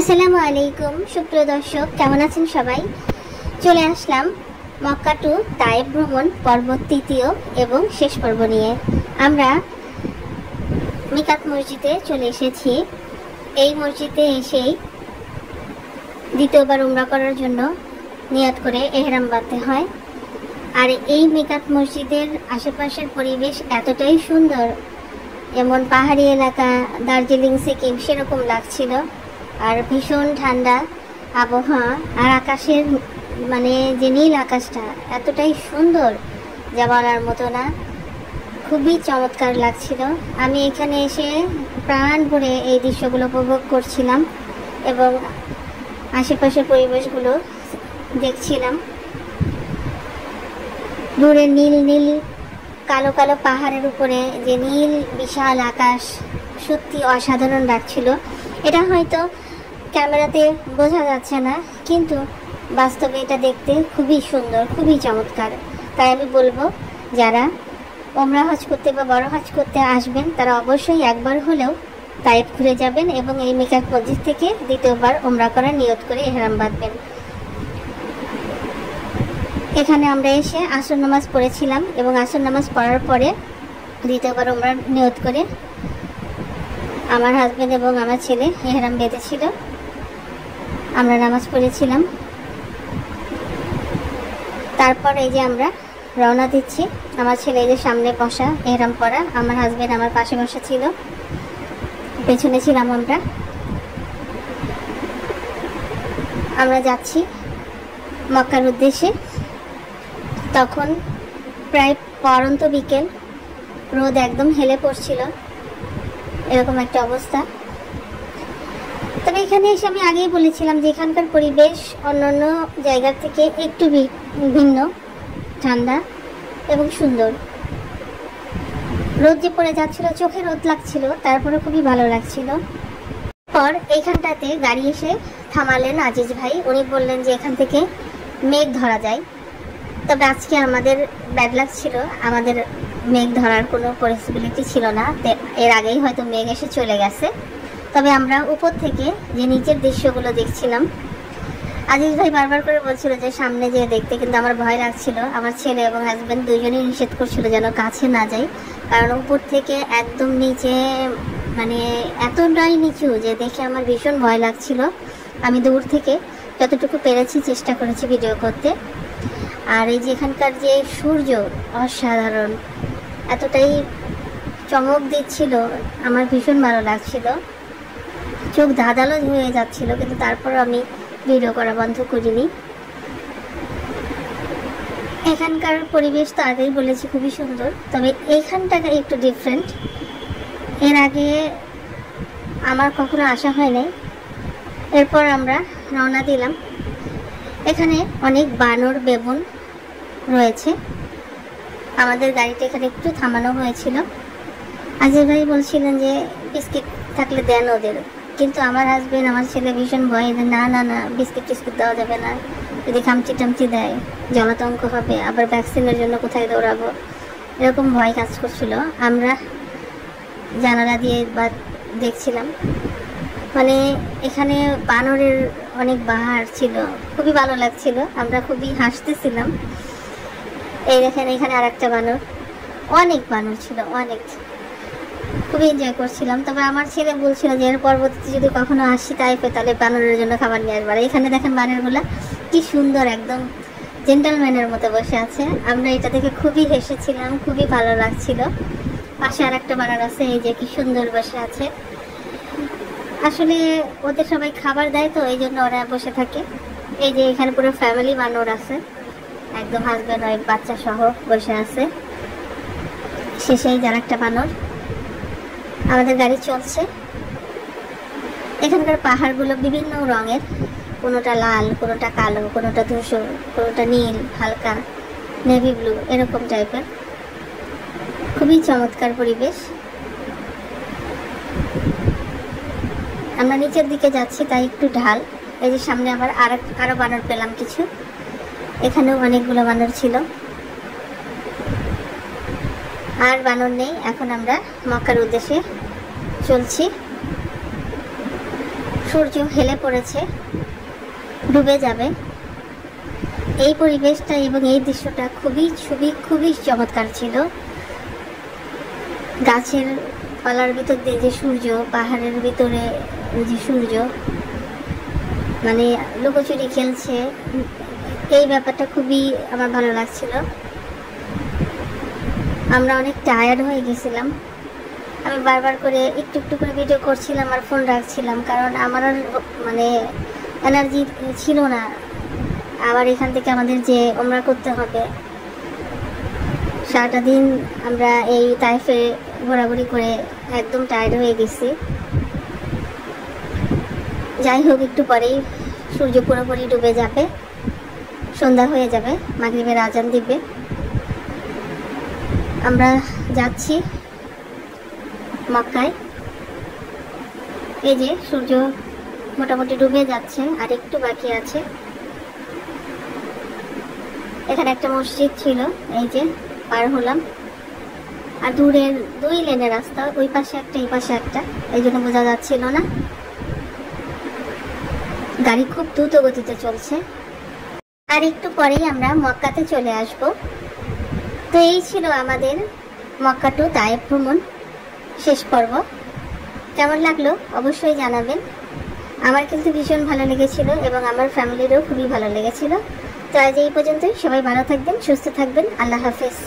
আসসালামু আলাইকুম সুপ্রিয় দর্শক, কেমন আছেন সবাই? চলে আসলাম মক্কা টু তায়েব ভ্রমণ পর্ব তৃতীয় এবং শেষ পর্ব নিয়ে। আমরা মিকাত মসজিদে চলে এসেছি। এই মসজিদে এসেই দ্বিতীয়বার উমরা করার জন্য নিয়ত করে এহরাম বাঁধতে হয়। আর এই মিকাত মসজিদের আশেপাশের পরিবেশ এতটাই সুন্দর, যেমন পাহাড়ি এলাকা, দার্জিলিং, সিকিম সেরকম লাগছিল। আর ভীষণ ঠান্ডা আবহাওয়া, আর আকাশের যে নীল আকাশটা এতটাই সুন্দর যা বলার মতো না, খুবই চমৎকার লাগছিল। আমি এখানে এসে প্রাণ ভরে এই দৃশ্যগুলো উপভোগ করছিলাম এবং আশেপাশের পরিবেশগুলো দেখছিলাম। দূরে নীল নীল কালো কালো পাহাড়ের উপরে যে নীল বিশাল আকাশ, সত্যি অসাধারণ লাগছিল। এটা হয়তো ক্যামেরাতে বোঝা যাচ্ছে না, কিন্তু বাস্তবে এটা দেখতে খুবই সুন্দর, খুবই চমৎকার। তাই আমি বলবো, যারা ওমরা হজ করতে বা বড় হজ করতে আসবেন তারা অবশ্যই একবার হলেও তায়েব ঘুরে যাবেন এবং এই মিকাত মসজিদ থেকে দ্বিতীয়বার ওমরা করার নিয়ত করে ইহরাম বাঁধবেন। এখানে আমরা এসে আসর নামাজ পড়েছিলাম এবং আসর নামাজ পড়ার পরে দ্বিতীয়বার ওমরার নিয়ত করে আমার হাজবেন্ড এবং আমার ছেলে ইহরাম বেঁধেছিল। আমরা নামাজ পড়েছিলাম। তারপর এই যে আমরা রওনা দিচ্ছি। আমার ছেলে এই যে সামনে বসা, ইহরাম পরা, আমার হাজবেন্ড আমার পাশে বসা ছিল, পেছনে ছিলাম আমরা যাচ্ছি মক্কার উদ্দেশ্যে। তখন প্রায় পরন্ত বিকেল, রোদ একদম হেলে পড়ছিল, এরকম একটা অবস্থা। তবে এখানে এসে আমি আগেই বলেছিলাম যে এখানকার পরিবেশ অন্যান্য জায়গার থেকে একটু ভিন্ন, ঠান্ডা এবং সুন্দর। রোদ যে পড়ে যাচ্ছিল, চোখে রোদ লাগছিল, তারপরে খুবই ভালো লাগছিল। পর এইখানটাতে গাড়ি এসে থামালেন আজিজ ভাই। উনি বললেন যে এখান থেকে মেঘ ধরা যায়। তবে আজকে আমাদের ব্যাড লাক ছিল, আমাদের মেঘ ধরার কোনো পসিবিলিটি ছিল না। এর আগেই হয়তো মেঘ এসে চলে গেছে। তবে আমরা উপর থেকে যে নিচের দৃশ্যগুলো দেখছিলাম, আজিজ ভাই বারবার করে বলছিল যে সামনে যেয়ে দেখতে, কিন্তু আমার ভয় লাগছিল। আমার ছেলে এবং হাজব্যান্ড দুজনেই নিষেধ করছিল যেন কাছে না যাই, কারণ উপর থেকে একদম নিচে এতটাই নিচু যে দেখে আমার ভীষণ ভয় লাগছিল। আমি দূর থেকে যতটুকু পেরেছি চেষ্টা করেছি ভিডিও করতে। আর এই যে এখানকার যে সূর্য অসাধারণ, এতটাই চমক দিচ্ছিল, আমার ভীষণ ভালো লাগছিল। চোখ ধাঁধালো হয়ে যাচ্ছিল, কিন্তু তারপর আমি ভিডিও করা বন্ধ করিনি। এখানকার পরিবেশ তো আগেই বলেছি খুবই সুন্দর, তবে এইখানটাকে একটু ডিফারেন্ট। এর আগে আমার কখনো আসা হয় নাই। এরপর আমরা রওনা দিলাম। এখানে অনেক বানর বেবুন রয়েছে। আমাদের গাড়িটা এখানে একটু থামানো হয়েছিল। আজিজ ভাই বলছিলেন যে বিস্কিট থাকলে দেন ওদের, কিন্তু আমার হাজবেন্ড, আমার ছেলে ভীষণ ভয়, না না না, বিস্কিট টিস্কিট দেওয়া যাবে না, যদি খামচি টামচি দেয় জলাতঙ্ক হবে, আবার ভ্যাকসিনের জন্য কোথায় দৌড়াবো, এরকম ভয় কাজ করছিল। আমরা জানালা দিয়ে দেখছিলাম, এখানে বানরের অনেক বাহার ছিল, খুবই ভালো লাগছিল। আমরা খুবই হাসতেছিলাম। এই দেখেন, এখানে আর একটা বানর, অনেক বানর ছিল, অনেক, খুবই এনজয় করছিলাম। তবে আমার ছেলে বলছিল যে এর পরবর্তীতে যদি কখনো আসি তাইপে, তাহলে বানরের জন্য খাবার নিয়ে আসবার। এখানে দেখেন বানরগুলা কি সুন্দর, একদম জেন্টলম্যানের মতো বসে আছে। আমরা এটা দেখে খুবই হেসেছিলাম, খুবই ভালো লাগছিল। পাশে আর একটা বানর আছে, এই যে কি সুন্দর বসে আছে। আসলে ওদের সবাই খাবার দেয় তো, এই জন্য ওরা বসে থাকে। এই যে এখানে পুরো ফ্যামিলি বানর আছে, একদম হাজব্যান্ড ওয়াইফ বাচ্চা সহ বসে আছে। শেষেই যার একটা বানর। আমাদের গাড়ি চলছে। এখানকার পাহাড়গুলো বিভিন্ন রঙের, কোনোটা লাল, কোনোটা কালো, কোনোটা ধূসর, কোনোটা নীল, হালকা নেভি ব্লু, এরকম টাইপের। খুবই চমৎকার পরিবেশ। আমরা নিচের দিকে যাচ্ছি, তাই একটু ঢাল। এই যে সামনে আবার আরো বানর পেলাম কিছু। এখানেও অনেকগুলো বানর ছিল। আর বানর নেই। এখন আমরা মক্কার উদ্দেশ্যে চলছি। সূর্য হেলে পড়েছে, ডুবে যাবে। এই পরিবেশটা এবং এই দৃশ্যটা খুবই চমৎকার ছিল। গাছের পালার ভিতর দিয়ে যে সূর্য, পাহাড়ের ভিতরে যে সূর্য, মানে লুকোচুরি খেলছে, এই ব্যাপারটা খুবই আমার ভালো লাগছিল। আমরা অনেক টায়ার্ড হয়ে গেছিলাম। আমি বারবার করে একটু একটু করে ভিডিও করছিলাম আর ফোন রাখছিলাম, কারণ আমার আর মানে এনার্জি ছিল না। আবার এখান থেকে আমাদের যে ওমরা করতে হবে, সারাটা দিন আমরা এই তাইফে ঘোরাঘুরি করে একদম টায়ার্ড হয়ে গেছি। যাই হোক, একটু পরেই সূর্য পুরোপুরি ডুবে যাবে, সন্ধ্যা হয়ে যাবে, মাগরিবের আজান দিবে। আমরা যাচ্ছি মক্কায়। এই যে সূর্য মোটামুটি ডুবে যাচ্ছে, আর একটু বাকি আছে। এখানে একটা মসজিদ ছিল, এই যে পার হলাম। আর দূরের 2 লেনের রাস্তা, ওই পাশে একটা এই পাশে একটা, এই জন্য বোঝা যাচ্ছিল না। গাড়ি খুব দ্রুত গতিতে চলছে। আর একটু পরেই আমরা মক্কাতে চলে আসব। তো এই ছিল আমাদের মক্কা টু তায়েফ ভ্রমণ শেষ পর্ব। কেমন লাগলো অবশ্যই জানাবেন। আমার কিন্তু ভীষণ ভালো লেগেছিল এবং আমার ফ্যামিলিরও খুবই ভালো লেগেছিল। তো আজ এই পর্যন্তই। সবাই ভালো থাকবেন, সুস্থ থাকবেন। আল্লাহ হাফেজ।